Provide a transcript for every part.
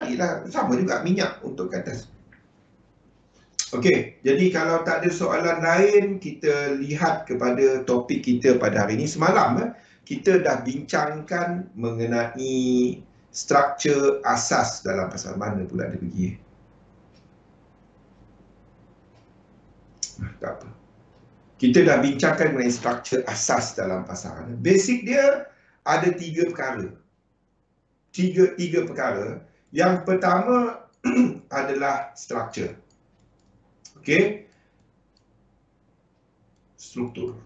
carilah sama juga minyak untuk ke atas. Okey, jadi kalau tak ada soalan lain, kita lihat kepada topik kita pada hari ini. Semalam kita dah bincangkan mengenai struktur asas dalam pasal. Mana pula dia pergi? Tak apa. Kita dah bincangkan mengenai struktur asas dalam pasal. Basic dia ada tiga perkara. Tiga perkara. Yang pertama adalah struktur. Okey. Struktur.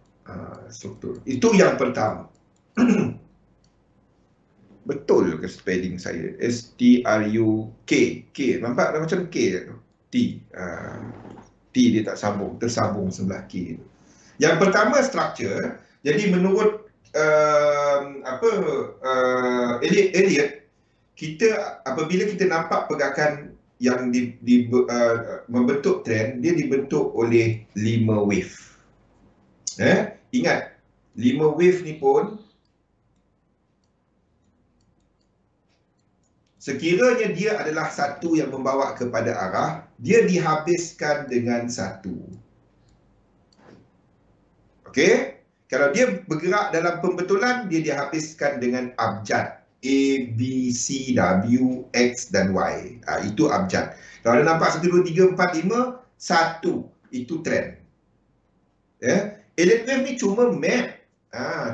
Itu yang pertama. Betul ke spelling saya? S-T-R-U-K. K. Nampak dah macam K tu. T. T dia tak sambung. Tersambung sebelah K tu. Yang pertama struktur. Jadi menurut Elliot, kita apabila kita nampak pergerakan yang membentuk trend, dia dibentuk oleh 5 wave. Ingat, 5 wave ni pun sekiranya dia adalah satu yang membawa kepada arah, dia dihabiskan dengan satu. Okey? Kalau dia bergerak dalam pembetulan, dia dihabiskan dengan abjad. A, B, C, W, X dan Y. Itu abjad. Kalau ada nampak 1, 2, 3, 4, 5, 1. Itu trend. Elliott wave ni cuma map.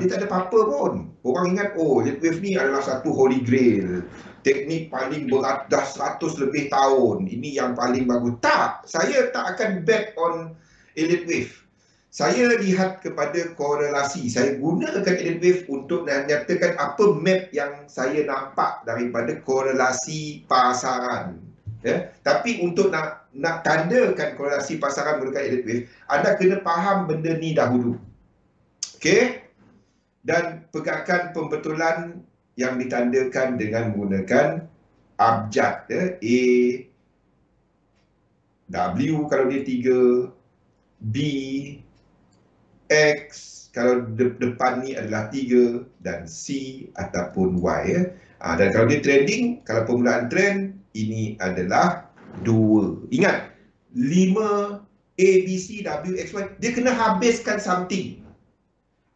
Dia tak ada apa-apa pun. Orang ingat, Elliott wave ni adalah satu holy grail. Teknik paling berat dah 100 lebih tahun. Ini yang paling bagus. Tak. Saya tak akan bet on Elliott wave. Saya lihat kepada korelasi. Saya gunakan Elliott wave untuk menyatakan apa map yang saya nampak daripada korelasi pasaran. Tapi untuk nak tandakan korelasi pasaran menggunakan Elliott wave, anda kena faham benda ni dahulu. Okey? Dan pergerakan pembetulan yang ditandakan dengan menggunakan abjad. A, W kalau dia 3, B, X kalau depan ni adalah 3 dan C ataupun Y. Dan kalau dia trending, kalau permulaan trend, ini adalah 2. Ingat, 5 A, B, C, W, X, Y, dia kena habiskan something.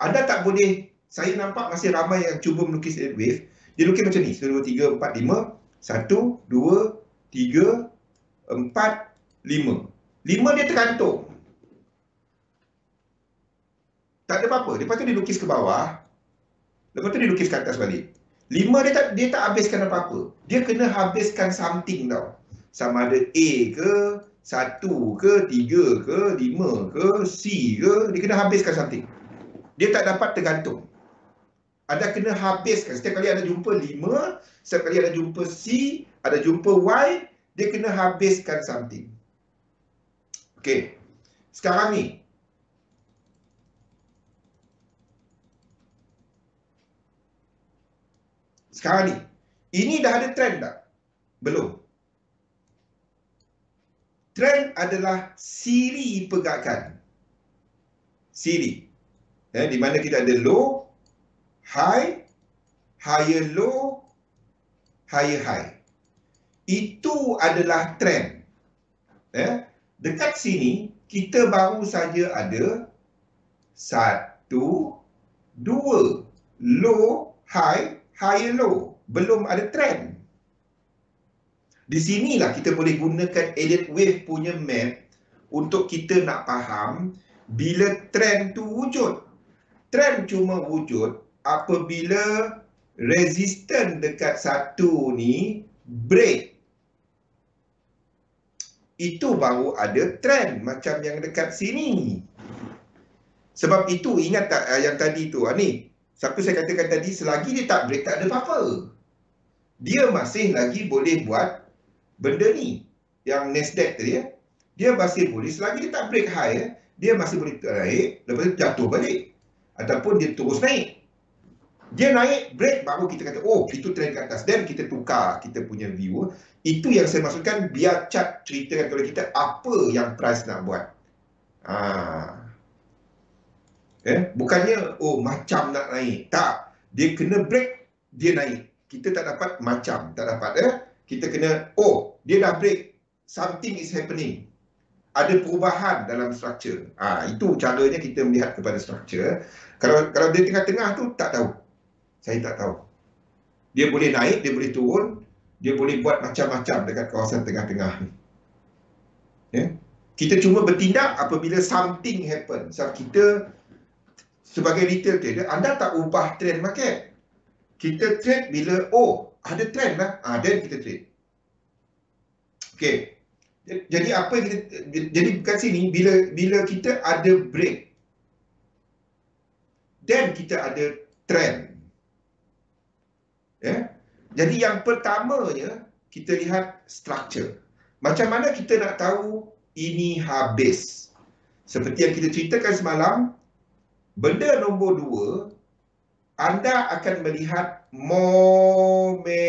Anda tak boleh, saya nampak masih ramai yang cuba melukis Elliott wave. Dia lukis macam ni, 1, 2, 3, 4, 5. 1, 2, 3, 4, 5. 5 dia tergantung. Tak ada apa-apa. Lepas tu dia lukis ke bawah. Lepas tu dia lukis ke atas balik. 5 dia tak habiskan apa-apa. Dia kena habiskan something tau. Sama ada A ke, 1 ke, 3 ke, 5 ke, C ke. Dia kena habiskan something. Dia tak dapat tergantung. Anda kena habiskan. Setiap kali anda jumpa 5, setiap kali anda jumpa C, ada jumpa Y, dia kena habiskan something. Okey. Sekarang ni, ini dah ada trend tak? Belum. Trend adalah siri pergerakan. Siri. Di mana kita ada low, high, higher low, higher high. Itu adalah trend. Dekat sini, kita baru saja ada 1, 2, low, high, higher low. Belum ada trend. Di sinilah kita boleh gunakan Elliott wave punya map untuk kita nak faham bila trend tu wujud. Trend cuma wujud apabila resisten dekat satu ni break. Itu baru ada trend macam yang dekat sini. Sebab itu ingat tak yang tadi tu, ni siapa saya katakan tadi, selagi dia tak break tak ada apa-apa. Dia masih lagi boleh buat benda ni. Yang Nasdaq tadi dia masih boleh, selagi dia tak break high, dia masih boleh naik, lepas tu jatuh balik. Ataupun dia terus naik. Dia naik, break, baru kita kata, itu trend ke atas. Dan kita tukar kita punya view. Itu yang saya maksudkan, biar chart ceritakan kepada kita apa yang price nak buat. Bukannya, macam nak naik. Tak. Dia kena break, dia naik. Kita tak dapat macam. Tak dapat. kita kena, oh, dia dah break, something is happening. Ada perubahan dalam struktur. Itu caranya kita melihat kepada struktur. Kalau dia tengah-tengah tu, tak tahu. Saya tak tahu. Dia boleh naik, dia boleh turun, dia boleh buat macam-macam dekat kawasan tengah-tengah ni. Ya? Kita cuma bertindak apabila something happen. So, kita sebagai retail trader, anda tak ubah trend market. Kita trade bila, oh, ada trend lah, then kita trade. Okay. Jadi apa yang kita, jadi kat sini, bila kita ada break, then kita ada trend. Ya? Jadi yang pertamanya, kita lihat structure. Macam mana kita nak tahu ini habis? Seperti yang kita ceritakan semalam, benda nombor 2, anda akan melihat momentum.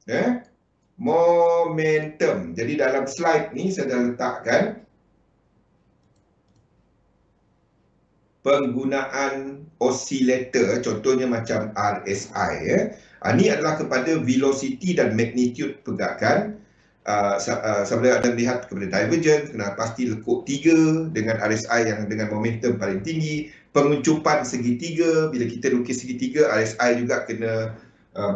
Ya? Momentum. Jadi dalam slide ni saya dah letakkan penggunaan oscillator, contohnya macam RSI. Ini adalah kepada velocity dan magnitude pergerakan. Sambil anda melihat kepada divergence, kena pasti lekuk 3 dengan RSI yang dengan momentum paling tinggi. Penguncupan segitiga, bila kita lukis segitiga, RSI juga kena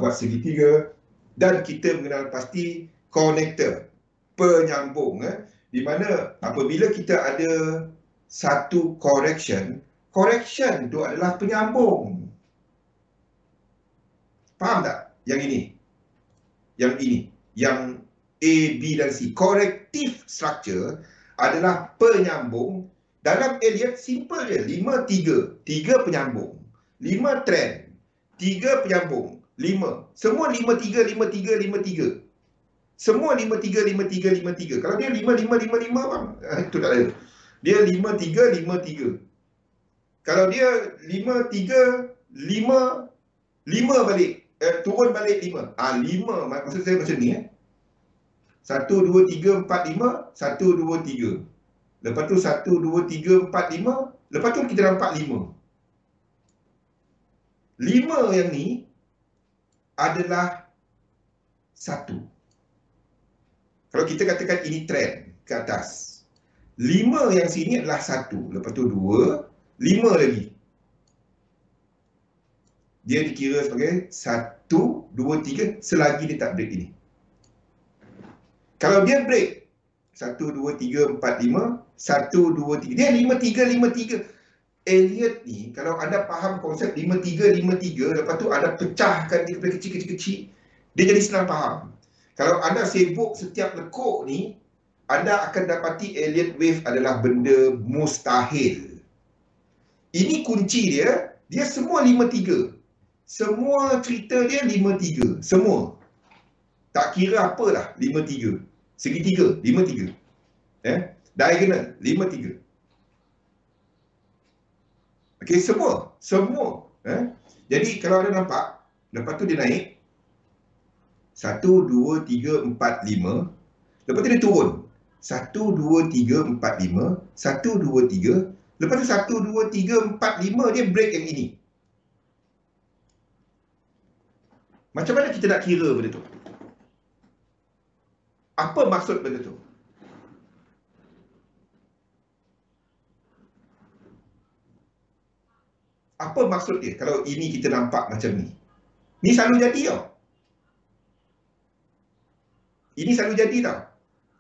buat segitiga. Dan kita mengenal pasti connector, penyambung. Di mana apabila kita ada satu correction itu adalah penyambung. Faham tak? Yang ini. Yang ini. Yang A, B dan C. Corrective structure adalah penyambung. Dalam Elliott, simple je. 5, 3. 3 penyambung. 5 trend. 3 penyambung. 5. Semua 5, 3, 5, 3, 5, 3. Semua 5, 3, 5, 3, 5, 3. Kalau dia 5, 5, 5, 5, bang. Itu tak ada. Dia 5, 3, 5, 3. Kalau dia 5, 3, 5, 5 balik. Turun balik 5. 5. Maksud saya macam ni. 1, 2, 3, 4, 5. 1, 2, 3. Lepas tu 1, 2, 3, 4, 5. Lepas tu kita nampak 5. 5 yang ni adalah 1. Kalau kita katakan ini trend ke atas, 5 yang sini adalah 1. Lepas tu 2, 5 lagi. Dia dikira sebagai 1, 2, 3 selagi dia tak break ini. Kalau dia break 1, 2, 3, 4, 5, 1, 2, 3. Dia 5, 3, 5, 3. Elliott ni, kalau anda faham konsep 5, 3, 5, 3, lepas tu anda pecahkan dia kepada kecil-kecil, dia jadi senang faham. Kalau anda sibuk setiap lekuk ni, anda akan dapati Elliott wave adalah benda mustahil. Ini kunci dia, dia semua 5, 3. Semua cerita dia 5, 3. Semua. Tak kira apalah 5, 3. Segitiga, 5, 3. Diagonal, 5, 3. Okey, semua. Jadi kalau anda nampak, lepas tu dia naik 1, 2, 3, 4, 5. Lepas tu dia turun 1, 2, 3, 4, 5. 1, 2, 3. Lepas tu 1, 2, 3, 4, 5. Dia break yang ini. Macam mana kita nak kira benda tu? Apa maksud benda tu? Apa maksud dia kalau ini kita nampak macam ni? Ni selalu jadi tau. Ini selalu jadi tau.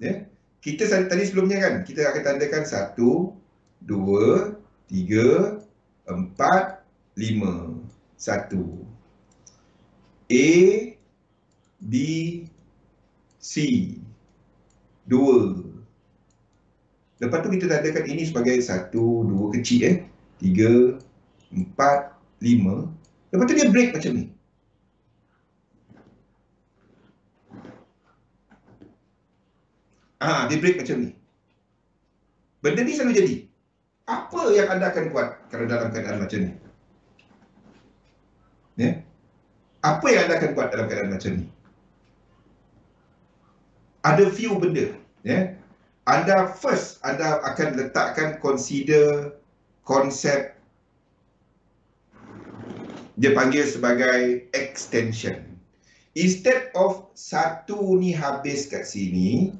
Ya? Kita tadi sebelumnya kan, kita akan tandakan 1, 2, 3, 4, 5. 1. A, B, C. 2. Lepas tu kita tandakan ini sebagai 1, 2 kecil 3, 4, 5. Lepas tu dia break macam ni. Dia break macam ni. Benda ni selalu jadi. Apa yang anda akan buat kalau dalam keadaan macam ni? Ya? Apa yang anda akan buat dalam keadaan macam ni? Ada few benda. Ya? Anda akan letakkan consider konsep dia panggil sebagai extension. Instead of satu ni habis kat sini,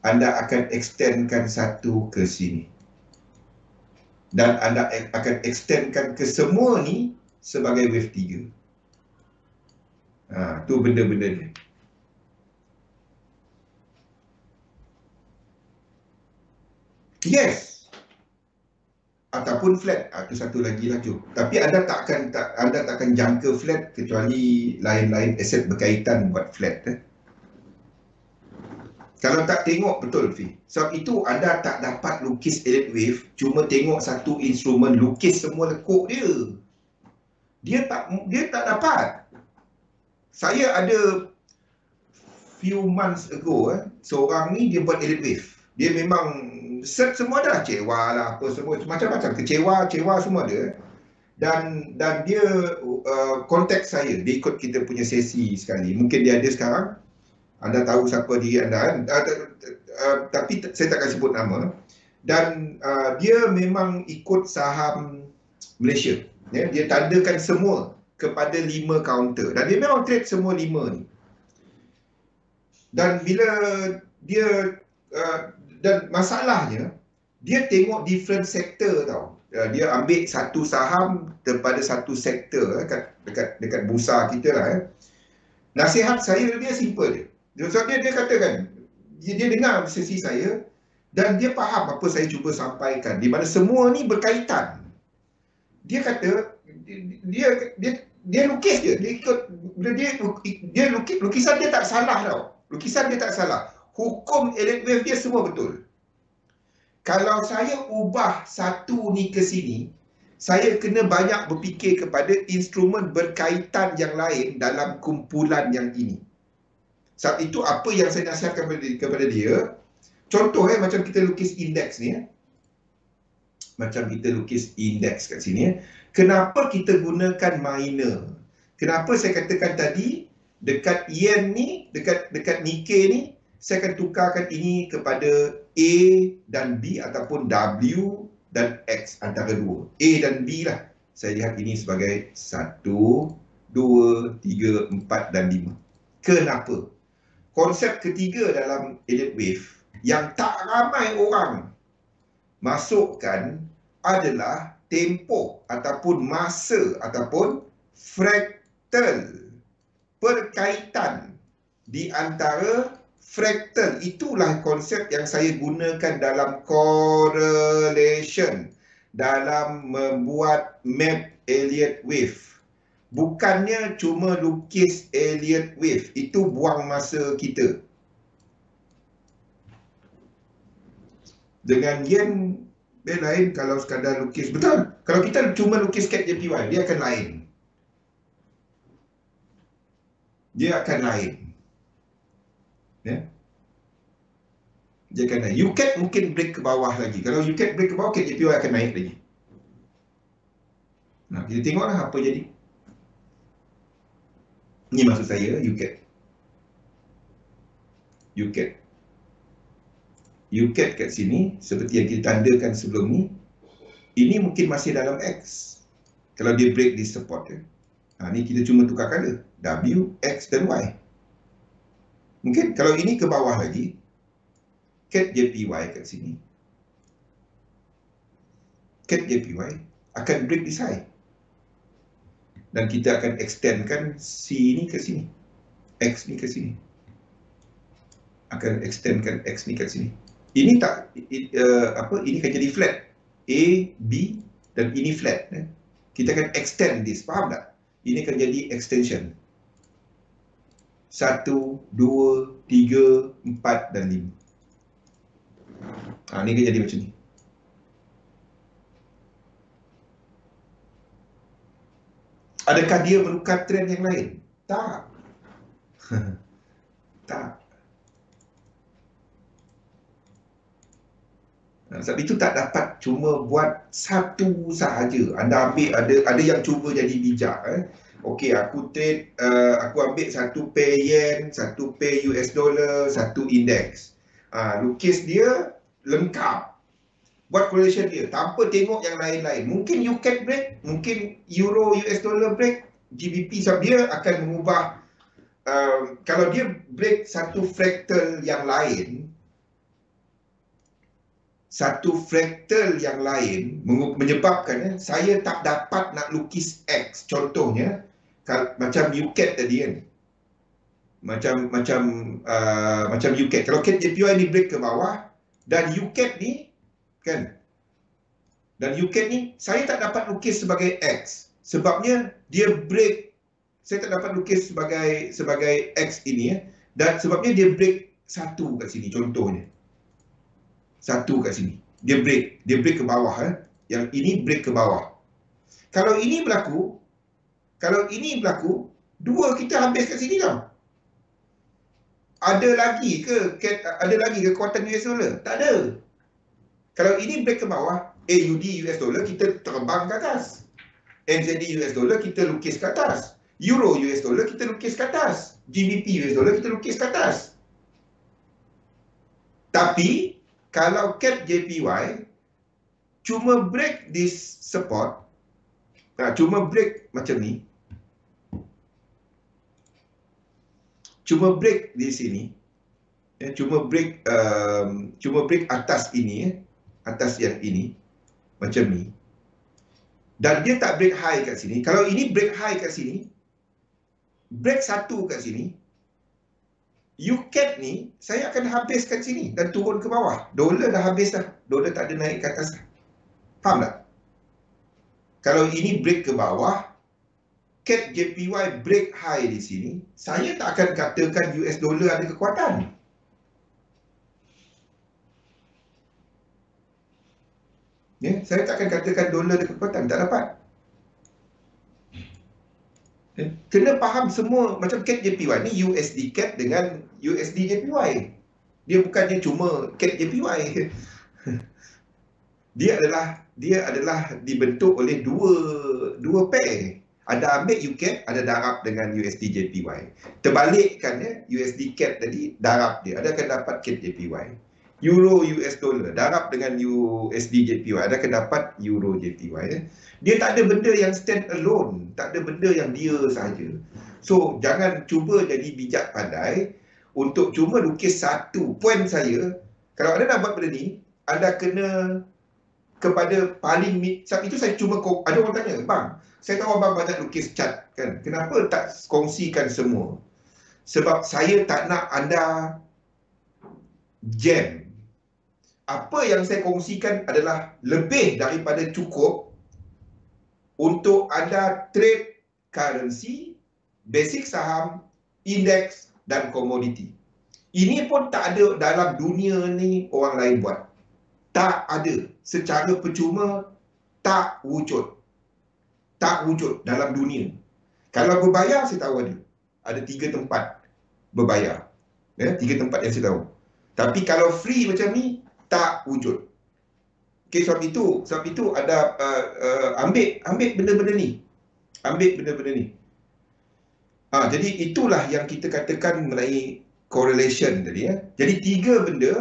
anda akan extendkan satu ke sini. Dan anda akan extendkan ke semua ni sebagai wave 3. Tu benda-benda dia. Yes. Ataupun flat. Itu satu lagi lah, Cuk. Tapi anda takkan jangka flat kecuali lain-lain aset berkaitan buat flat. Kalau tak tengok betul, Fi. Sebab itu anda tak dapat lukis elite wave, cuma tengok satu instrumen lukis semua lekuk dia. Dia tak dapat. Saya ada few months ago, seorang ni dia buat elite wave. Dia memang set semua dah, kecewa lah, apa semua, macam-macam, kecewa semua dia. Dan dia kontak saya, dia ikut kita punya sesi sekali. Mungkin dia ada sekarang. Anda tahu siapa diri anda kan? Tapi saya takkan sebut nama. Dan dia memang ikut saham Malaysia. Dia tandakan semua kepada 5 kaunter. Dan dia memang trade semua 5 ni. Dan bila dia dan masalahnya, dia tengok different sektor tau. Dia ambil satu saham daripada satu sektor dekat bursa kita lah. Nasihat saya dia simple dia. Sebab dia katakan, dia dengar sesi saya dan dia faham apa saya cuba sampaikan, di mana semua ni berkaitan. Dia kata dia lukis je, dia ikut dia lukisan dia tak salah tau. Lukisan dia tak salah. Hukum elite wave dia semua betul. Kalau saya ubah satu ni ke sini, saya kena banyak berfikir kepada instrumen berkaitan yang lain dalam kumpulan yang ini. Sebab itu apa yang saya nasihatkan kepada dia, contoh macam kita lukis indeks ni, macam kita lukis indeks kat sini, kenapa kita gunakan minor? Kenapa saya katakan tadi dekat yen ni, dekat Nikkei ni, saya akan tukarkan ini kepada A dan B ataupun W dan X antara dua. A dan B lah. Saya lihat ini sebagai 1, 2, 3, 4 dan 5. Kenapa? Konsep ketiga dalam elite wave yang tak ramai orang masukkan adalah tempoh ataupun masa ataupun fraktal. Perkaitan di antara fraktal. Itulah konsep yang saya gunakan dalam correlation, dalam membuat map Elliott wave. Bukannya cuma lukis Elliott wave. Itu buang masa kita. Dengan yen, dia lain kalau sekadar lukis. Betul. Kalau kita cuma lukis CAD JPY, dia akan lain. Dia akan lain. Ya. Dia akan naik. UCAD mungkin break ke bawah lagi. Kalau UCAD break ke bawah, CAD JPY akan naik lagi. Nah, kita tengoklah apa jadi. Ini maksud saya, UCAD. UCAD kat sini, seperti yang kita tandakan sebelum ni, ini mungkin masih dalam X. Kalau dia break di support. Ni kita cuma tukar color. W, X dan Y. Mungkin kalau ini ke bawah lagi, CAD JPY kat sini. CAD JPY akan break di side. Dan kita akan extendkan C ni ke sini. X ni ke sini. Akan extendkan X ni ke sini. Ini tak, ini akan jadi flat. A, B dan ini flat. Kita akan extend this, faham tak? Ini akan jadi extension. 1, 2, 3, 4 dan 5. Ini akan jadi macam ni. Adakah dia menukar trend yang lain? Tak. Tak. Sebab itu tak dapat cuma buat satu sahaja. Anda ambil, ada yang cuba jadi bijak. Okey, aku trade, aku ambil satu pair yen, satu pair US dollar, satu indeks. Lukis dia lengkap. Buat correlation dia tanpa tengok yang lain-lain. Mungkin UCAD break, mungkin Euro US dollar break, GBP, sebab dia akan mengubah kalau dia break satu fractal yang lain, menyebabkan saya tak dapat nak lukis X. Contohnya macam UCAT tadi kan, macam UCAT. Kalau CAT JPY ni break ke bawah dan UCAT ni kan, dan UCAT ni saya tak dapat lukis sebagai X. Sebabnya dia break, saya tak dapat lukis sebagai X ini ya. Dan sebabnya dia break satu kat sini contohnya. Satu kat sini. Dia break ke bawah Yang ini break ke bawah. Kalau ini berlaku, dua kita habis kat sini tau. Ada lagi ke kekuatan US dollar? Tak ada. Kalau ini break ke bawah, AUD US dollar kita terbang ke atas. NZD US dollar kita lukis ke atas. Euro US dollar kita lukis ke atas. GBP US dollar kita lukis ke atas. Tapi kalau CAT JPY cuma break this support, cuma break macam ni, cuma break di sini, cuma break atas ini, atas yang ini macam ni, dan dia tak break high kat sini. Kalau ini break high kat sini, break satu kat sini, UCAT ni saya akan habis kat sini dan turun ke bawah. Dolar dah habis dah, dolar tak ada naik ke atas. Faham tak? Kalau ini break ke bawah, CAT JPY break high di sini, saya tak akan katakan US dollar ada kekuatan. Ya, saya tak akan katakan dolar ada kekuatan, tak dapat. Kena faham semua. Macam CAT JPY ni USD CAT dengan USD JPY. Dia bukannya cuma CAT JPY. Dia adalah dibentuk oleh dua pair. Ada ambil UCAT, ada darab dengan USD JPY. Terbalikkannya USD CAT tadi darab dia, ada akan dapat CAT JPY. Euro US dollar darab dengan USD JPY, ada akan dapat Euro JPY. Dia tak ada benda yang stand alone, tak ada benda yang dia sahaja. So jangan cuba jadi bijak pandai untuk cuma lukis satu. Poin saya, kalau anda nak buat benda ni, anda kena kepada paling sebab itu saya cuma, ada orang tanya, bang, saya tahu abang banyak lukis chart kan, kenapa tak kongsikan semua? Sebab saya tak nak anda jam. Apa yang saya kongsikan adalah lebih daripada cukup untuk anda trade currency, basic saham, indeks dan komoditi. Ini pun tak ada dalam dunia ni orang lain buat. Tak ada. Secara percuma, tak wujud. Tak wujud dalam dunia. Kalau berbayar, saya tahu ada. Ada 3 tempat berbayar. 3 tempat yang saya tahu. Tapi kalau free macam ni, tak wujud. Okay, sebab itu ada ambil benda-benda ni. Ambil benda-benda ni. Jadi itulah yang kita katakan mengenai correlation tadi. Jadi 3 benda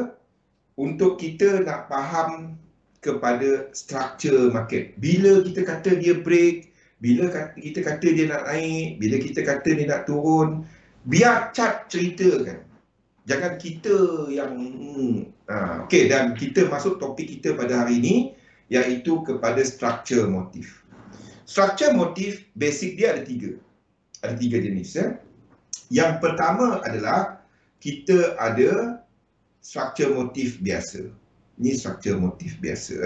untuk kita nak faham kepada structure market. Bila kita kata dia break, bila kita kata dia nak naik, bila kita kata dia nak turun, biar chart ceritakan. Jangan kita yang okey, dan kita masuk topik kita pada hari ini, iaitu kepada structure motif. Structure motif basic dia ada 3. Ada 3 jenis. Yang pertama adalah kita ada structure motif biasa. Ini structure motif biasa.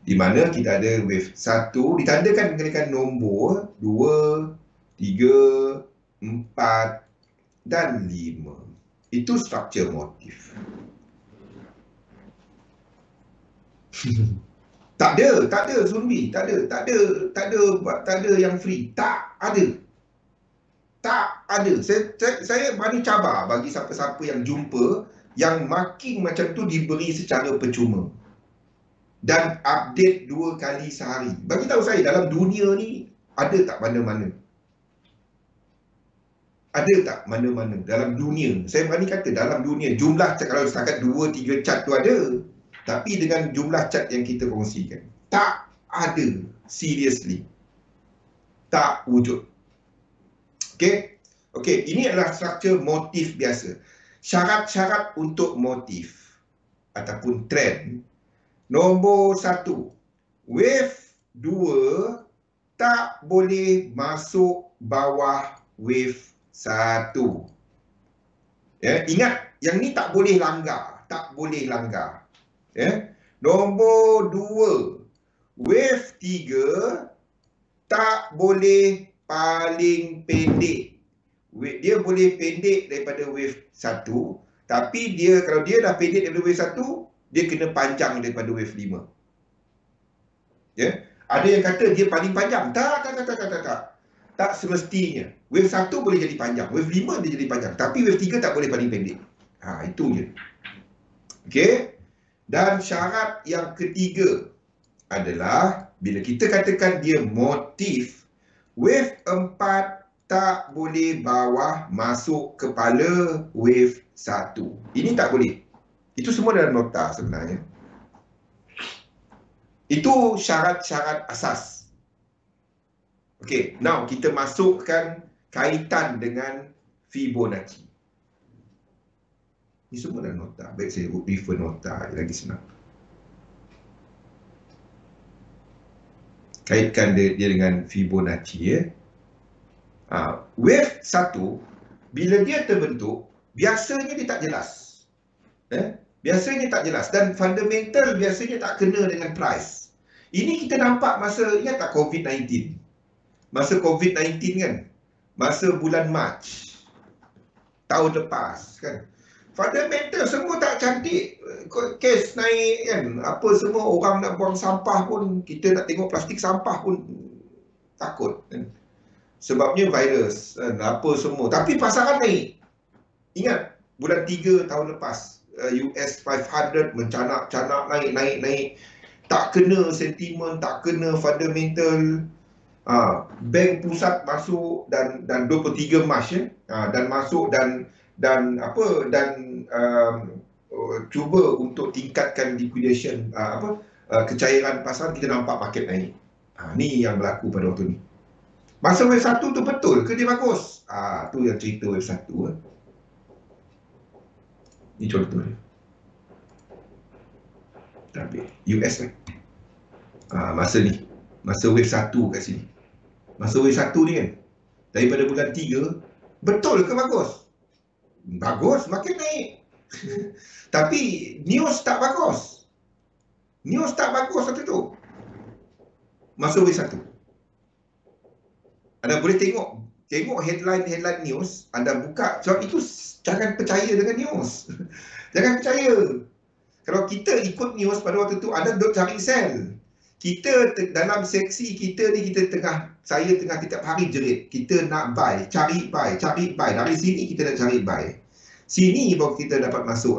Di mana kita ada wave 1 ditandakan menggunakan nombor 2, 3, 4 dan 5. Itu structure motif. Tak ada Sunbi, tak ada yang free, tak ada. Saya bagi cabar bagi siapa-siapa yang jumpa yang marking macam tu diberi secara percuma dan update 2 kali sehari. Bagi tahu saya dalam dunia ni ada tak mana-mana? Ada tak mana-mana dalam dunia? Saya berani kata dalam dunia jumlah cat, kalau setakat 2-3 cat tu ada, tapi dengan jumlah cat yang kita kongsikan, tak ada. Seriously, tak wujud. Okay, Okey, ini adalah struktur motif biasa. Syarat-syarat untuk motif ataupun trend. Nombor 1, wave 2 tak boleh masuk bawah wave 1. Ya, ingat, yang ni tak boleh langgar. Tak boleh langgar. Ya. Nombor 2, wave 3 tak boleh paling pendek. Dia boleh pendek daripada wave 1, tapi kalau dia dah pendek daripada wave 1, dia kena panjang daripada wave 5. Ya. Ada yang kata dia paling panjang. Tak semestinya. Wave 1 boleh jadi panjang, wave 5 dia jadi panjang, tapi wave 3 tak boleh paling pendek. Itu je. Okey. Dan syarat yang ketiga adalah bila kita katakan dia motif, wave 4 tak boleh bawah masuk kepala wave 1. Ini tak boleh. Itu semua dalam nota sebenarnya. Itu syarat-syarat asas. Okey, now kita masukkan kaitan dengan Fibonacci. Ini semua dalam nota. Baik, saya refer nota lagi senang. Kaitkan dia dengan Fibonacci, ya. Wave 1 bila dia terbentuk, biasanya dia tak jelas. Biasanya tak jelas dan fundamental biasanya tak kena dengan price. Ini kita nampak masa, ingat tak COVID-19? Masa COVID-19 kan? Masa bulan Mac tahun lepas kan? Fundamental semua tak cantik. Kes naik kan? Apa semua, orang nak buang sampah pun, kita nak tengok plastik sampah pun takut kan? Sebabnya virus kan? Apa semua. Tapi pasaran naik. Ingat, bulan 3 tahun lepas, US 500 mencanak-canak, naik. Tak kena sentimen, tak kena fundamental. Bank pusat masuk dan 23 Mac ya. Dan masuk dan cuba untuk tingkatkan liquidation, kecairan pasaran. Kita nampak market naik. Ni yang berlaku pada waktu ni. Masa wave 1 tu betul ke dia bagus? Tu yang cerita wave 1. Ni contoh dia. Tapi US ni. Masa ni. Masa wave 1 kat sini. Masa wave 1 ni kan. Daripada bulan 3, betul ke bagus? Bagus, makin naik. Tapi news tak bagus. News tak bagus waktu tu. Masa wave 1. Anda boleh tengok headline news, anda buka. Sebab itu jangan percaya dengan news. Jangan percaya. Kalau kita ikut news pada waktu tu, anda duk cari sell. Kita dalam seksi kita ni, saya tengah tiap hari jerit. Kita nak buy, cari buy. Dari sini kita nak cari buy. Sini baru kita dapat masuk.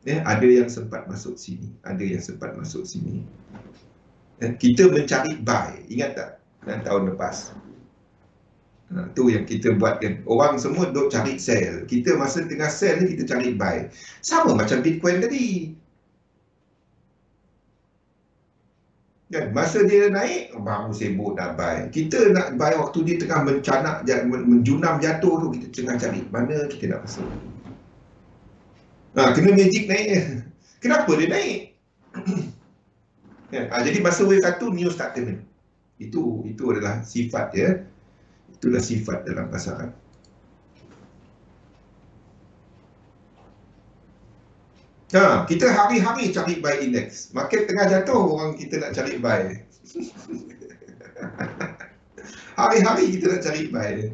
Ya, ada yang sempat masuk sini, ada yang sempat masuk sini. Kita mencari buy, ingat tak? Tahun lepas. Tu yang kita buat kan. Orang semua duk cari sell. Kita masa tengah sell ni kita cari buy. Sama macam Bitcoin tadi. Kan masa dia naik baru sibuk nak buy. Kita nak buy waktu dia tengah mencanak, menjunam jatuh tu, kita tengah cari mana kita nak masuk. Kena magic naik. Kenapa dia naik? Jadi masa wave 1 news tak kena. Itu adalah sifat dia. Itulah sifat dalam pasaran. Kita hari-hari cari buy index. Market tengah jatuh, orang kita nak cari buy. Hari-hari kita nak cari buy.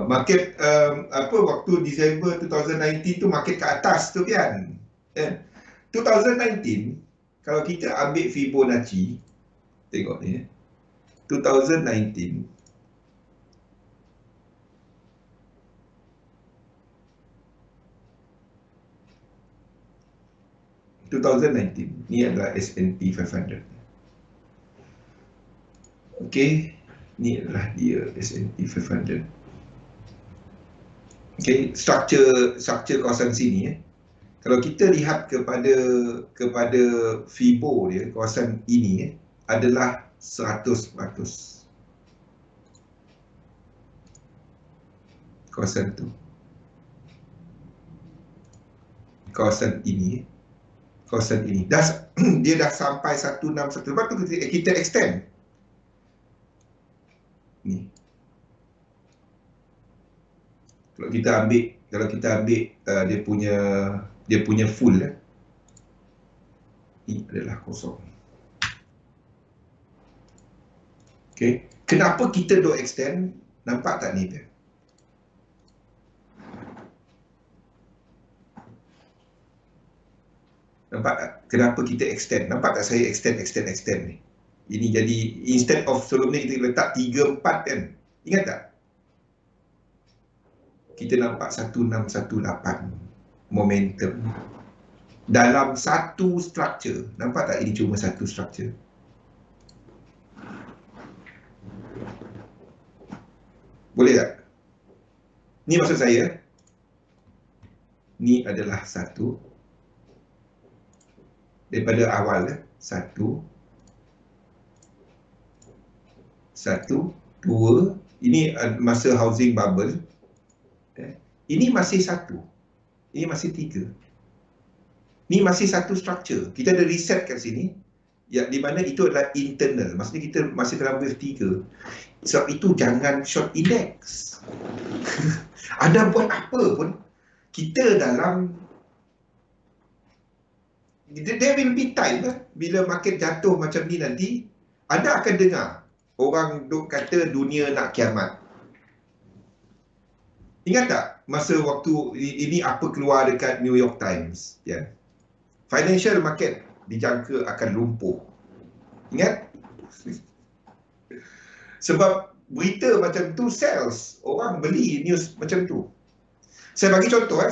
Market waktu Disember 2019 tu market ke atas tu kan. 2019 kalau kita ambil Fibonacci, tengok ni 2019 ni adalah S&P 500. Okey, ni adalah dia S&P 500. Okey, struktur kawasan sini Kalau kita lihat kepada Fibo dia, kawasan ini adalah 100%. Kawasan tu. Kawasan ini. Kawasan ini. Dia dah sampai 161. Lepas tu kita extend. Ni. Kalau kita ambil dia punya full ni adalah kosong. Okey, kenapa kita dok extend? Nampak tak ni dia? Nampak tak? Kenapa kita extend? Nampak tak saya extend ni? Ini jadi instead of sebelum ni kita letak 3 4 kan? Ingat tak? Kita nampak 1618 momentum dalam satu structure. Nampak tak ini cuma satu structure? Boleh tak? Ni maksud saya, ni adalah satu daripada awal satu, dua, ini masa housing bubble. Ini masih satu, ini masih tiga. Ni masih satu structure. Kita ada reset kat sini, ya, di mana itu adalah internal. Maksudnya kita masih dalam wave 3. Sebab itu jangan short index. Ada buat apa pun, kita dalam, there will be time bila market jatuh macam ni nanti, anda akan dengar orang duk kata dunia nak kiamat. Ingat tak masa waktu ini apa keluar dekat New York Times, ya? Financial market dijangka akan lumpuh. Ingat? Sebab berita macam tu sells, orang beli news macam tu. Saya bagi contoh,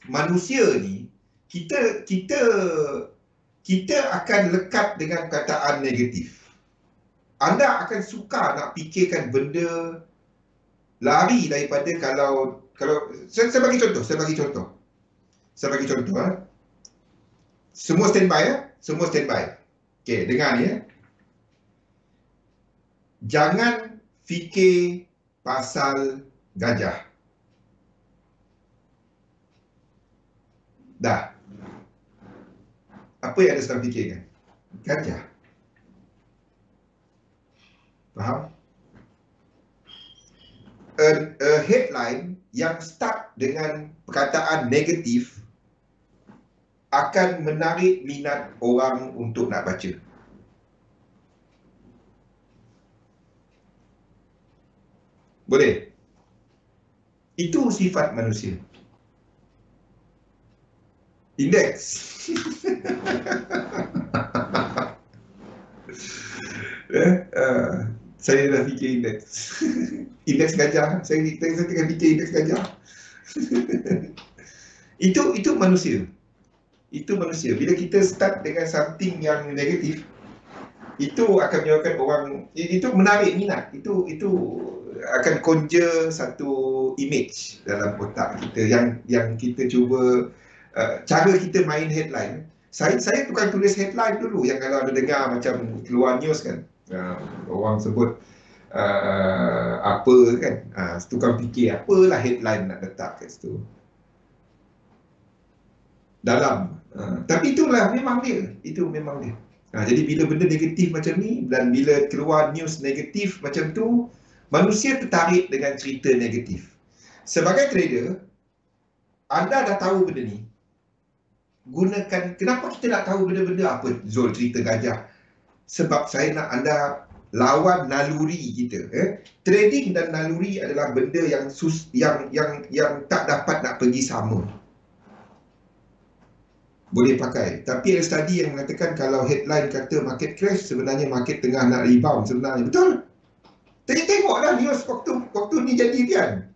Manusia ni, kita akan lekat dengan perkataan negatif. Anda akan suka nak fikirkan benda lari daripada kalau saya bagi contoh. Semua standby. Okey, dengar ni. Jangan fikir pasal gajah. Dah. Apa yang anda sedang fikirkan? Gajah. Faham? A headline yang start dengan perkataan negatif akan menarik minat orang untuk nak baca. Boleh? Itu sifat manusia. Indeks. Saya dah fikir indeks. Indeks gajah. Saya tengah fikir indeks gajah. Itu manusia. Itu manusia. Bila kita start dengan something yang negatif, itu akan menyebabkan orang, itu menarik minat. Itu akan conjure satu image dalam otak kita yang kita cuba, cara kita main headline. Saya tukang tulis headline dulu, yang kalau ada dengar macam keluar news kan, orang sebut apa kan, tukang fikir apalah headline nak letak kat situ dalam, tapi itulah memang dia. Jadi bila benda negatif macam ni dan bila keluar news negatif macam tu, manusia tertarik dengan cerita negatif. Sebagai trader, anda dah tahu benda ni, gunakan. Kenapa kita nak tahu benda-benda apa, Zul, cerita gajah? Sebab saya nak anda lawan naluri kita. Trading dan naluri adalah benda yang tak dapat nak pergi sama. Boleh pakai. Tapi ada study yang mengatakan kalau headline kata market crash, sebenarnya market tengah nak rebound sebenarnya. Betul? Tengoklah news waktu ni jadi kan.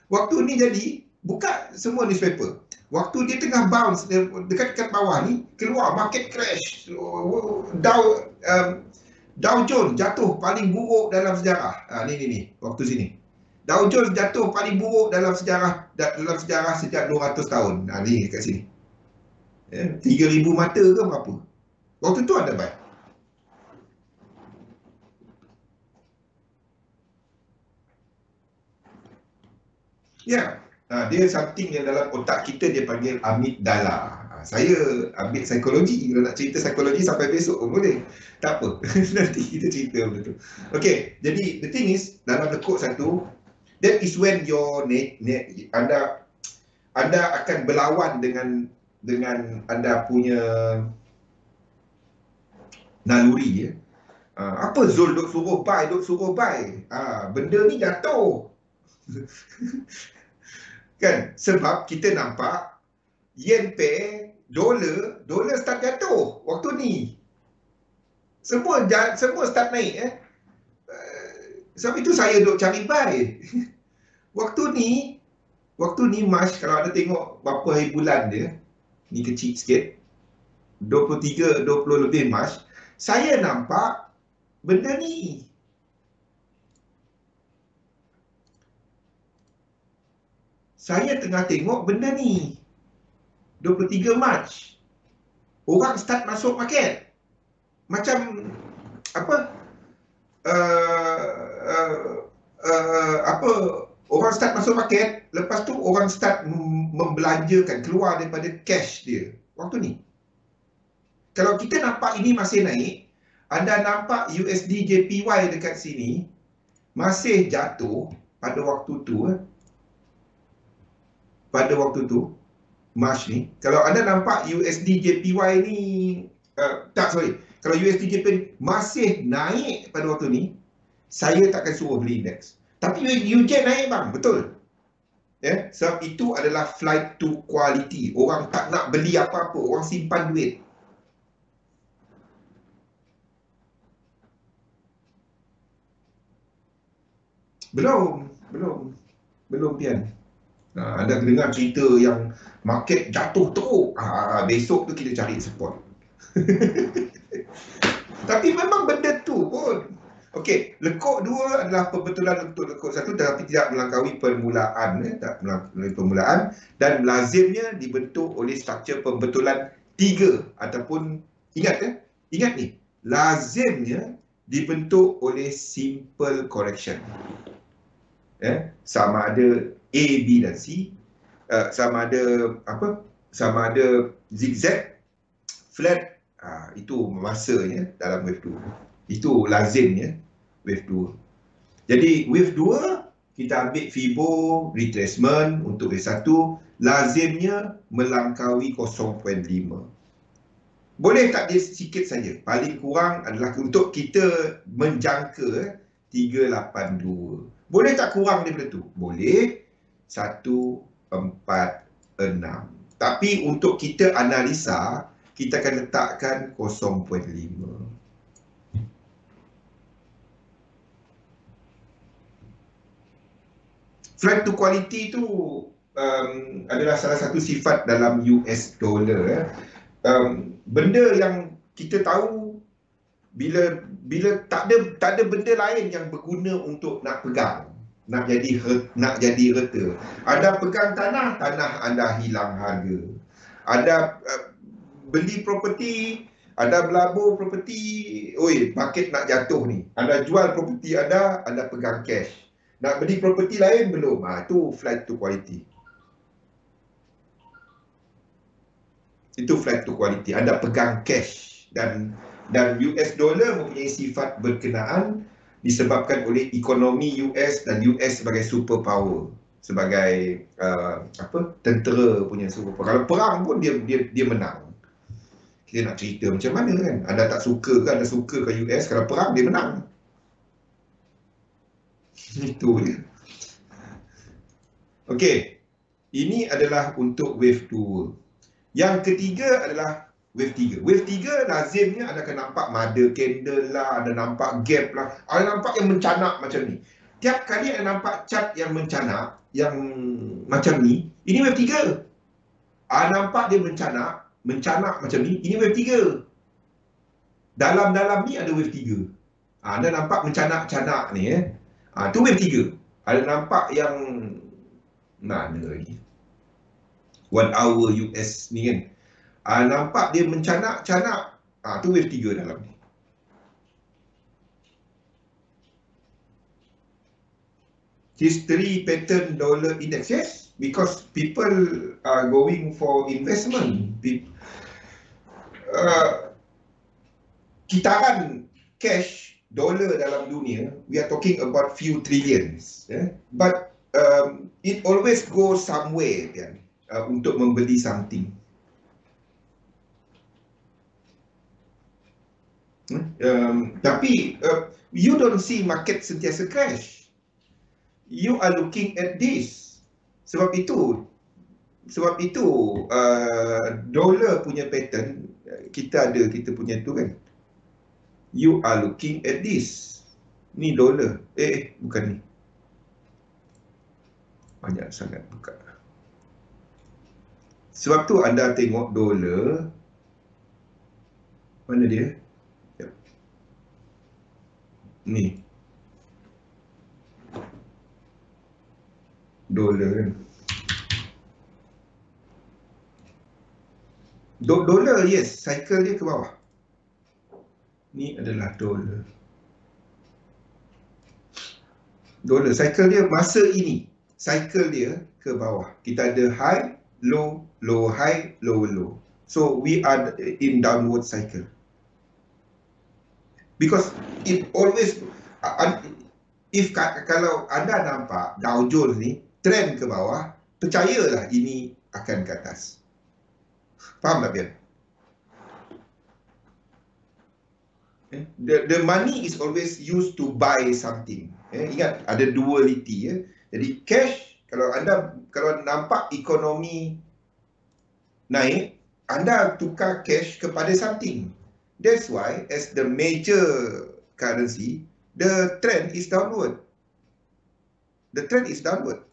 Waktu ni jadi, buka semua newspaper. Waktu dia tengah bounce dekat bawah ni, keluar market crash. Dow Jones jatuh paling buruk dalam sejarah. Ni waktu sini. Dow Jones jatuh paling buruk dalam sejarah sejak 200 tahun. Ni kat sini. 3,000 mata ke berapa? Waktu tu ada buy. Ya, dia something yang dalam otak kita dia panggil amigdala. Saya ambil psikologi, kalau nak cerita psikologi sampai besok pun boleh. Tak apa, nanti kita cerita benda tu. Okay, jadi the thing is, dalam lekuk satu, that is when your anda akan berlawan dengan anda punya naluri ya. Apa Zul duk suruh buy, benda ni jatuh. Kan, sebab kita nampak yen pair, dolar start jatuh waktu ni. Semua start naik sebab itu saya duk cari buy. Waktu ni March, kalau anda tengok berapa hari bulan dia, ni kecil sikit, 23, 20 lebih March, saya nampak benda ni. Saya tengah tengok benda ni. 23 March. Orang start masuk market. Macam apa? Orang start masuk market, lepas tu orang start membelanjakan, keluar daripada cash dia. Waktu ni. Kalau kita nampak ini masih naik, anda nampak USD JPY dekat sini masih jatuh pada waktu tu. Pada waktu tu, March ni, kalau anda nampak USD JPY ni, kalau USD JPY masih naik pada waktu ni, saya takkan suruh beli indeks. Tapi UJ naik bang, betul. Sebab itu adalah flight to quality. Orang tak nak beli apa-apa, orang simpan duit. Belum Pian. Anda dengar cerita yang market jatuh teruk, besok tu kita cari support. Tapi memang benda tu pun. Okey, lekuk 2 adalah pembetulan untuk lekuk 1 tetapi tidak melangkaui permulaan, tak melangkaui permulaan, dan lazimnya dibentuk oleh struktur pembetulan 3 ataupun ingat ni, lazimnya dibentuk oleh simple correction. Sama ada A, B dan C, sama ada zigzag, flat, itu masanya dalam wave 2. Itu lazimnya wave 2. Jadi wave 2 kita ambil Fibo retracement untuk wave 1, lazimnya melangkaui 0.5. Boleh tak dia sikit saja? Paling kurang adalah untuk kita menjangka 382. Boleh tak kurang daripada tu? Boleh. 146. Tapi untuk kita analisa, kita akan letakkan 0.5. Flight to quality tu adalah salah satu sifat dalam US dollar. Benda yang kita tahu, bila tak ada benda lain yang berguna untuk nak pegang, nak jadi reta. Anda pegang tanah anda hilang harga. Anda beli properti, anda berlabur properti, market nak jatuh ni. Anda jual properti anda pegang cash. Nak beli properti lain belum? Itu flight to quality. Itu flight to quality. Anda pegang cash dan US dollar mempunyai sifat berkenaan disebabkan oleh ekonomi US dan US sebagai superpower, sebagai tentera punya superpower. Kalau perang pun dia menang. Kita nak cerita macam mana kan? Anda tak suka ke, anda suka ke US, kalau perang dia menang. Itu dia. Okey. Ini adalah untuk wave 2. Yang ketiga adalah wave 3. Wave 3 lazimnya anda akan nampak mother candle lah, anda nampak gap lah, anda nampak yang mencanak macam ni. Tiap kali anda nampak chart yang mencanak, yang macam ni, ini wave 3. Anda nampak dia mencanak macam ni, ini wave 3. Dalam-dalam ni ada wave 3. Anda nampak mencanak-canak ni tu wave 3. Anda nampak yang mana lagi? 1 hour US ni kan. Nampak dia mencanak-canak. Tu wave 3 dalam ni. history pattern dollar index. Yes, because people are going for investment. Kitaran cash dollar dalam dunia, we are talking about few trillions, but it always goes somewhere kan, untuk membeli something. Tapi you don't see market sentiasa crash. You are looking at this. Sebab itu dollar punya pattern, kita punya tu kan. You are looking at this. Ni dollar. Bukan ni. Banyak sangat buka. Sebab tu anda tengok dollar. Mana dia? Yep. Ni. Dollar kan. Dollar, yes. Cycle dia ke bawah. Ni adalah dollar. Dollar, cycle dia masa ini. Cycle dia ke bawah. Kita ada high, low, low, high, low, low. So, we are in downward cycle. Because it always, kalau anda nampak Dow Jones ni, trend ke bawah, percayalah ini akan ke atas. Faham tak, Bian? The money is always used to buy something. Ingat, ada duality. Jadi cash, kalau nampak ekonomi naik, anda tukar cash kepada something. That's why as the major currency, the trend is downward. The trend is downward.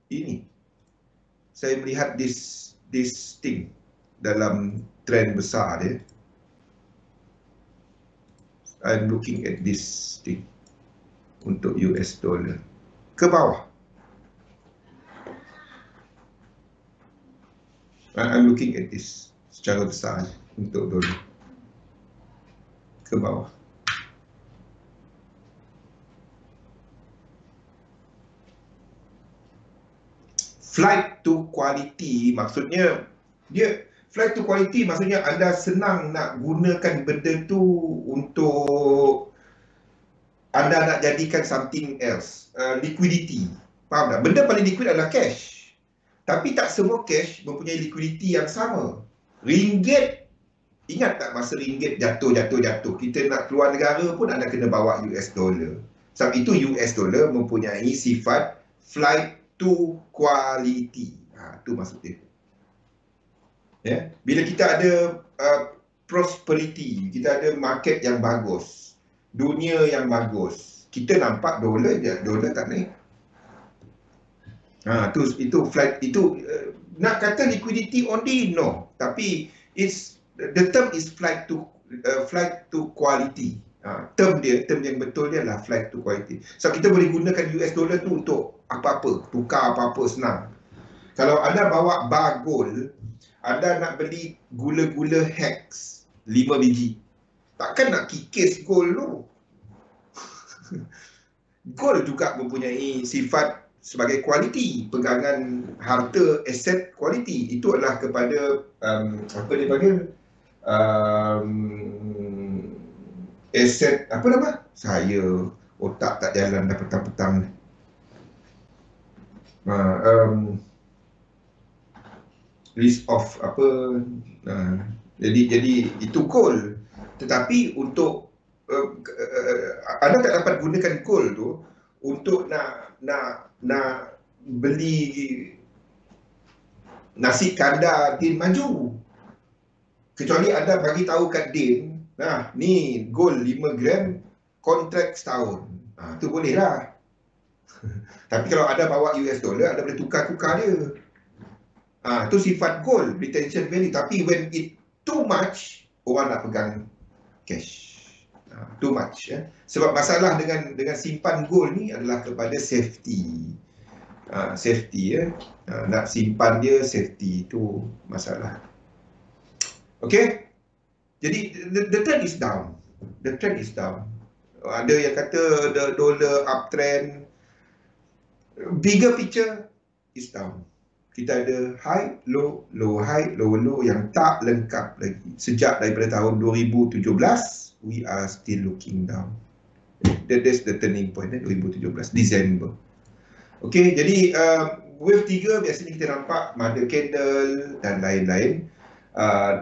Ini. Saya melihat this thing dalam trend besar dia. I'm looking at this thing untuk US dollar ke bawah. I'm looking at this secara besar untuk dolar ke bawah. Flight to quality maksudnya flight to quality maksudnya anda senang nak gunakan benda tu untuk anda nak jadikan something else. Liquidity. Faham tak? Benda paling liquid adalah cash. Tapi tak semua cash mempunyai liquidity yang sama. Ringgit, ingat tak masa ringgit jatuh. Kita nak keluar negara pun anda kena bawa US dollar. Sebab itu US dollar mempunyai sifat flight to quality. Itu maksud dia. Bila kita ada prosperity, kita ada market yang bagus, dunia yang bagus, kita nampak dolar tak naik. Itu flight, itu nak kata liquidity only, no, tapi the term is flight to quality. Term yang betul dia adalah flight to quality. So kita boleh gunakan US dollar tu untuk apa-apa, tukar apa-apa senang. Kalau anda bawa bar gold, anda nak beli gula-gula hex 5 biji, takkan nak kikis gold tu. Gold juga mempunyai sifat sebagai kualiti, pegangan harta, aset kualiti. Itu adalah kepada apa dia panggil, aset apa nama? Saya otak tak jalan dah petang-petang. List of apa, jadi itu gold. Tetapi untuk anda tak dapat gunakan gold tu untuk nak beli nasi kandar Din maju. Kecuali anda bagi tahu kat Din, ni gold 5 gram, kontrak setahun. Tu boleh lah. Tapi kalau anda bawa US dollar, anda boleh tukar-tukar dia. Itu sifat gold, retention value. Tapi when it too much, orang nak pegang cash. Too much. Sebab masalah dengan simpan gold ni adalah kepada safety. Safety. Nak simpan dia, safety itu masalah. Okay. Jadi the trend is down. The trend is down. Ada yang kata the dollar uptrend. Bigger picture is down. Kita ada high, low, low, high, low, low yang tak lengkap lagi. Sejak daripada tahun 2017, we are still looking down. That's the turning point, 2017, December. Okay, jadi wave 3 biasanya kita nampak mother candle dan lain-lain.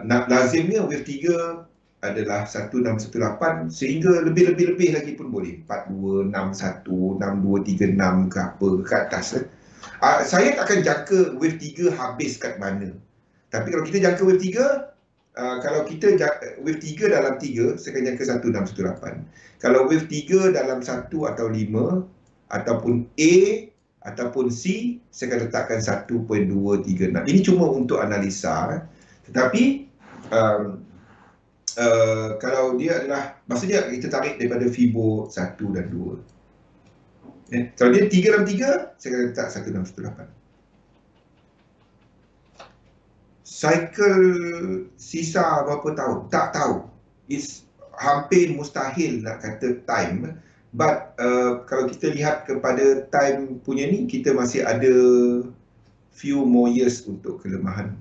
Lazimnya wave 3 adalah 1618 sehingga lebih-lebih lagi pun boleh. 4261, 6236 ke apa ke atas. Saya tak akan jangka wave 3 habis kat mana. Tapi kalau kita jangka wave 3, kalau kita wave 3 dalam 3, saya akan jangka 1618. Kalau wave 3 dalam 1 atau 5, ataupun A, ataupun C, saya akan letakkan 1.236. Ini cuma untuk analisa. Tetapi, kalau dia adalah, maksudnya kita tarik daripada Fibo 1 dan 2. Kalau dia 3 dalam 3, saya akan letak 1618. Cycle sisa berapa tahun? Tak tahu. It's hampir mustahil nak kata time. But kalau kita lihat kepada time punya ni, kita masih ada few more years untuk kelemahan.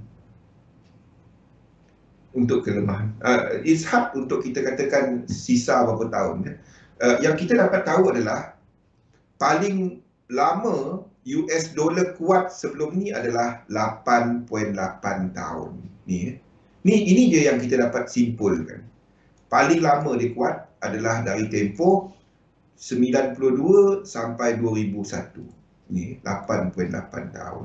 It's hard untuk kita katakan sisa berapa tahun. Yang kita dapat tahu adalah paling lama US dollar kuat sebelum ni adalah 8.8 tahun. Ini dia yang kita dapat simpulkan. Paling lama dia kuat adalah dari tempoh 92 sampai 2001. Ni 8.8 tahun.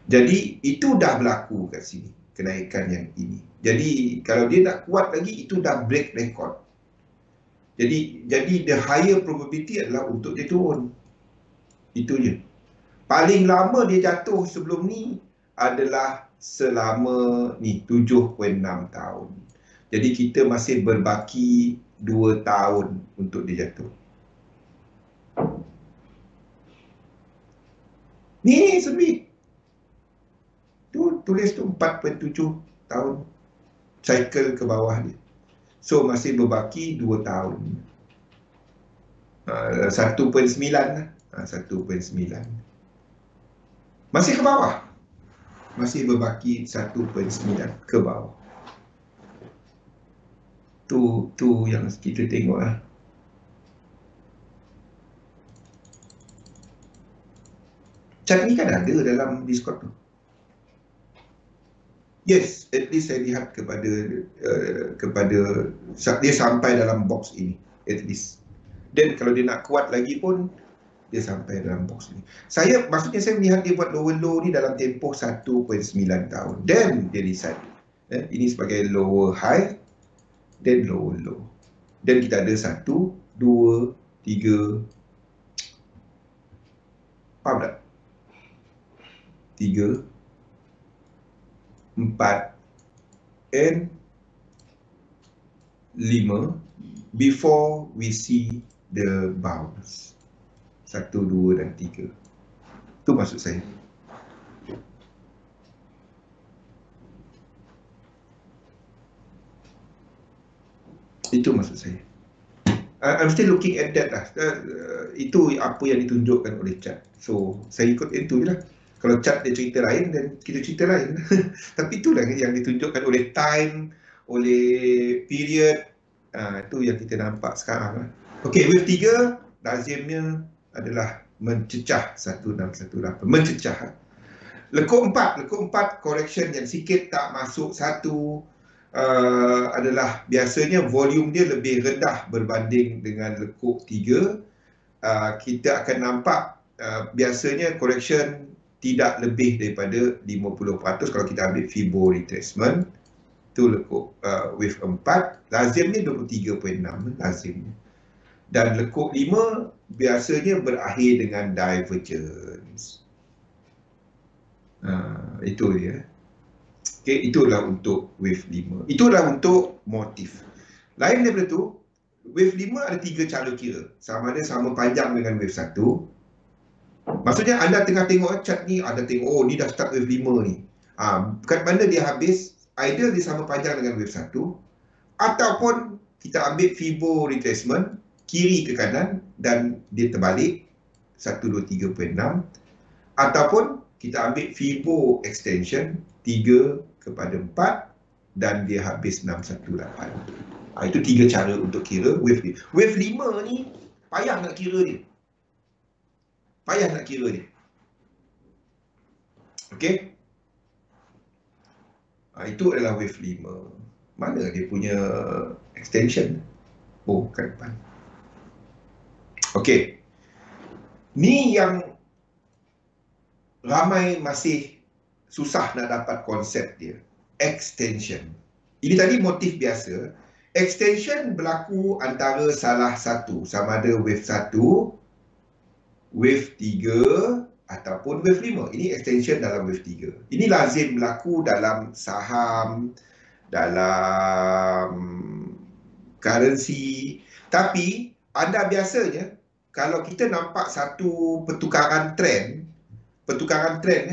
Jadi itu dah berlaku kat sini, kenaikan yang ini. Jadi kalau dia nak kuat lagi, itu dah break record. Jadi the higher probability adalah untuk dia turun. Itu je. Paling lama dia jatuh sebelum ni adalah selama ni 7.6 tahun. Jadi kita masih berbaki 2 tahun untuk dia jatuh. Ni sebenarnya tu tulis tu 4.7 tahun cycle ke bawah dia. So masih berbaki 2 tahun. 1.9 lah. 1.9. Masih ke bawah. Masih berbaki 1.9 ke bawah. Tu yang kita tengok lah. Chart ni kan ada dalam Discord tu. Yes, at least saya lihat kepada dia sampai dalam box ini, at least. Dan kalau dia nak kuat lagi pun, dia sampai dalam box ni. Maksudnya saya melihat dia buat lower low ni dalam tempoh 1.9 tahun. Dan dia decide. Ini sebagai lower high, dan lower low. Dan kita ada 1, 2, 3, faham tak? 3, 4, and 5 before we see the bounce. 1, 2 dan 3. Itu maksud saya. Itu maksud saya. I'm still looking at that lah. Itu apa yang ditunjukkan oleh chart. So, saya ikut itu je lah. Kalau chart dia cerita lain, dan kita cerita lain. Tapi itulah yang ditunjukkan oleh time, oleh period. Itu yang kita nampak sekarang lah. Okey, wave 3, lazimnya adalah mencecah 1618. Mencecah. Lekuk 4 correction yang sikit tak masuk 1. Adalah biasanya volume dia lebih rendah berbanding dengan lekuk 3. Kita akan nampak biasanya correction tidak lebih daripada 50% kalau kita ambil Fibo retracement. Itu lekuk wave 4, lazimnya 23.6 lazimnya. Dan lekuk 5 biasanya berakhir dengan divergence. Itu dia. Okay, itulah untuk wave 5. Itulah untuk motif. Lain daripada tu, wave 5 ada 3 cara kira. Sama ada sama panjang dengan wave 1. Maksudnya anda tengah tengok chart ni, anda tengok, oh ni dah start wave 5 ni. Kat mana dia habis, either dia sama panjang dengan wave 1, ataupun kita ambil Fibo retracement, kiri ke kanan, dan dia terbalik, 1, 2, 3.6. Ataupun kita ambil Fibo extension 3/4 dan dia habis 618. Itu 3 cara untuk kira wave ni. Wave 5 ni payah nak kira dia. Payah nak kira dia. Okey. Itu adalah wave 5. Mana dia punya extension? Oh, kat depan. Okey. Ni yang ramai masih susah nak dapat konsep dia. Extension. Ini tadi motif biasa. Extension berlaku antara salah satu, sama ada wave 1, wave 3 ataupun wave 5. Ini extension dalam wave 3. Ini lazim berlaku dalam saham, dalam currency. Tapi anda biasanya kalau kita nampak satu pertukaran trend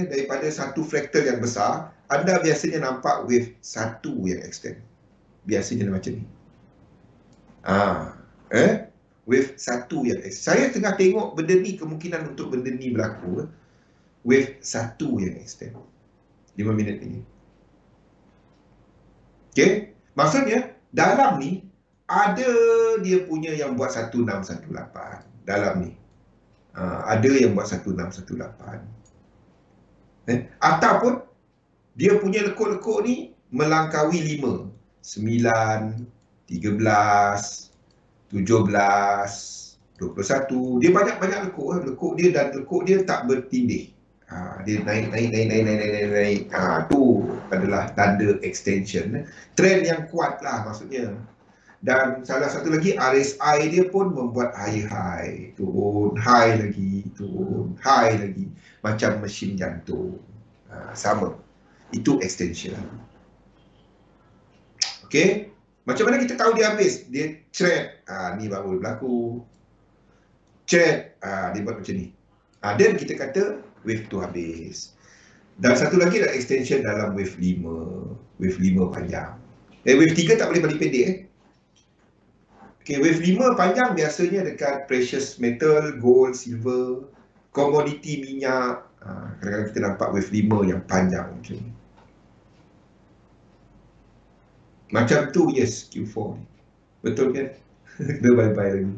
daripada satu fraktal yang besar, anda biasanya nampak wave 1 yang extend. Biasanya macam ni. Wave 1 yang extend. Saya tengah tengok benda ni, kemungkinan untuk benda ni berlaku. Wave 1 yang extend. 5 minit lagi. Okay. Maksudnya, dalam ni, ada dia punya yang buat 1618. Dalam ni. Ada yang buat 1618. Ataupun, dia punya lekuk-lekuk ni melangkaui 5. 9, 13, 17, 21. Dia banyak-banyak lekuk. Lekuk dia dan lekuk dia tak bertindih. Dia naik. Tu adalah tanda extension. Trend yang kuat lah maksudnya. Dan salah satu lagi, RSI dia pun membuat high, turun, high lagi, turun, high lagi. Macam mesin jantung. Sama. Itu extension. Okay. Macam mana kita tahu dia habis? Dia trend. Ni baru berlaku. Trend. Dia buat macam ni. Dan kita kata wave tu habis. Dan satu lagi adalah extension dalam wave 5. Wave 5 panjang. Wave 3 tak boleh paling pendek. Okay, wave 5 panjang biasanya dekat precious metal, gold, silver, komoditi minyak. Kadang-kadang kita nampak wave 5 yang panjang macam ni. Macam tu, yes, Q4 ni. Betul kan? Kena bye-bye lagi.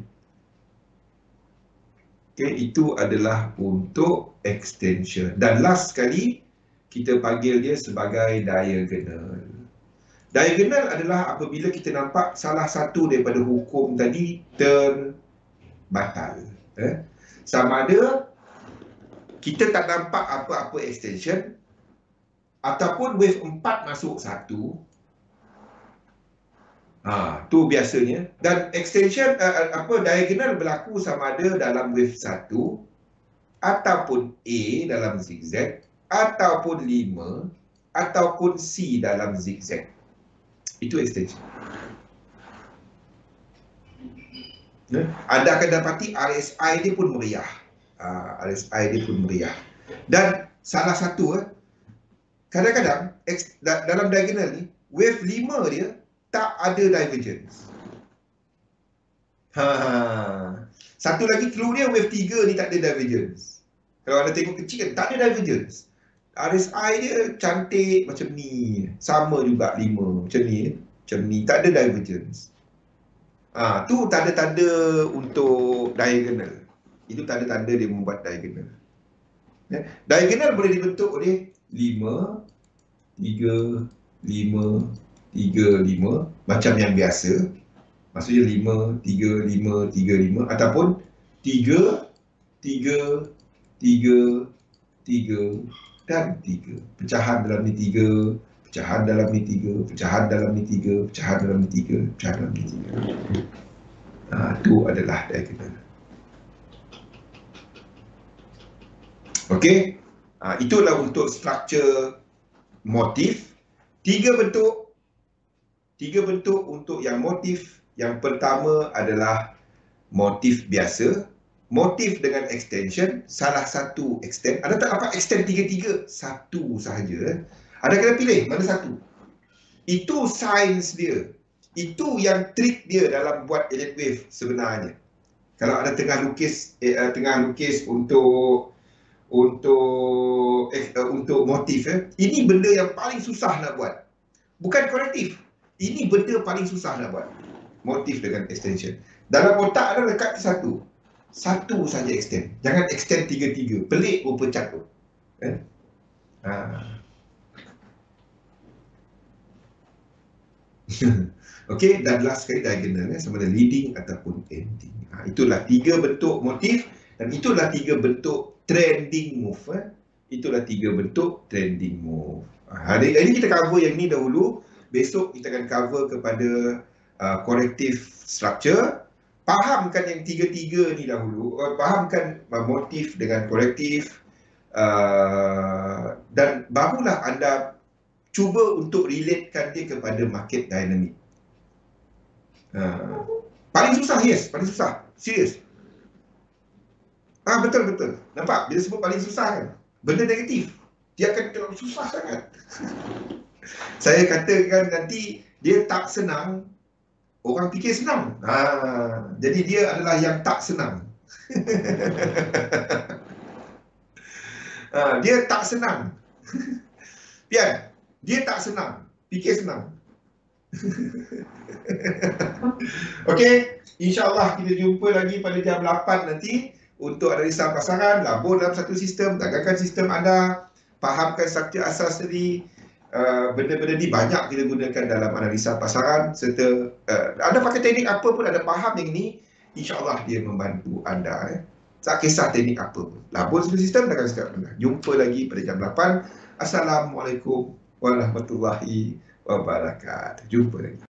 Okay, itu adalah untuk extension. Dan last sekali, kita panggil dia sebagai diagonal. Diagonal adalah apabila kita nampak salah satu daripada hukum tadi terbatal. Sama ada kita tak nampak apa-apa extension, ataupun wave 4 masuk 1. Tu biasanya. Dan extension diagonal berlaku sama ada dalam wave 1 ataupun A dalam zigzag, ataupun 5 ataupun C dalam zigzag. Itu extension. Anda akan dapati RSI dia pun meriah. RSI dia pun meriah. Dan salah satu kadang-kadang dalam diagonal ni wave 5 dia tak ada divergence. Satu lagi clue dia, wave 3 ni tak ada divergence. Kalau anda tengok kecil kan, tak ada divergence. RSI dia cantik macam ni. Sama juga 5 macam ni. Macam ni, tak ada divergence. Tu tanda-tanda untuk diagonal. Itu tanda-tanda dia membuat diagonal. Diagonal boleh dibentuk oleh 5, 3, 5, 3, 5 macam yang biasa. Maksudnya 5, 3, 5, 3, 5 ataupun 3, 3, 3, 3 dan 3. Pecahan dalam ni 3, pecahan dalam ni 3, pecahan dalam ni 3, pecahan dalam ni 3, pecahan dalam ni 3. Itu adalah diagonal. Okey. Itulah untuk struktur motif. Tiga bentuk untuk yang motif. Yang pertama adalah motif biasa. Motif dengan extension. Salah satu extend. Anda tak dapat extend tiga-tiga. Satu sahaja. Anda kena pilih mana satu. Itu sains dia. Itu yang trik dia dalam buat alien wave sebenarnya. Kalau anda tengah lukis untuk untuk motif. Ini benda yang paling susah nak buat. Bukan korektif. Ini benda paling susah nak buat. Motif dengan extension. Dalam otak anda lekat satu. Satu saja extend. Jangan extend tiga-tiga. Pelik rupa catur. Okey, dan last sekali diagonal sama ada leading ataupun ending. Itulah 3 bentuk motif dan itulah 3 bentuk trending move. Itulah 3 bentuk trending move. Hari ini kita cover yang ni dahulu. Besok kita akan cover kepada corrective structure. Fahamkan yang 3-3 ni dahulu. Fahamkan motif dengan korektif. Dan barulah anda cuba untuk relatekan dia kepada market dynamic. Paling susah, yes, paling susah, serius. Betul. Nampak? Bila sebut paling susah kan, benda negatif, dia akan terlalu susah sangat. Saya katakan nanti dia tak senang, orang fikir senang. Jadi dia adalah yang tak senang. Dia tak senang. Pian, dia tak senang, fikir senang. Okey, insya-Allah kita jumpa lagi pada jam 8 nanti untuk analisa pasaran, labur dalam satu sistem, gagangkan sistem anda, fahamkan struktur asas tadi. Benda-benda ni banyak kita gunakan dalam analisa pasaran serta anda pakai teknik apa pun, ada faham yang ni, insya-Allah dia membantu anda. Tak kisah teknik apa pun. Labur satu sistem, gagangkan sekarang anda. Jumpa lagi pada jam 8. Assalamualaikum warahmatullahi wabarakatuh. Jumpa lagi.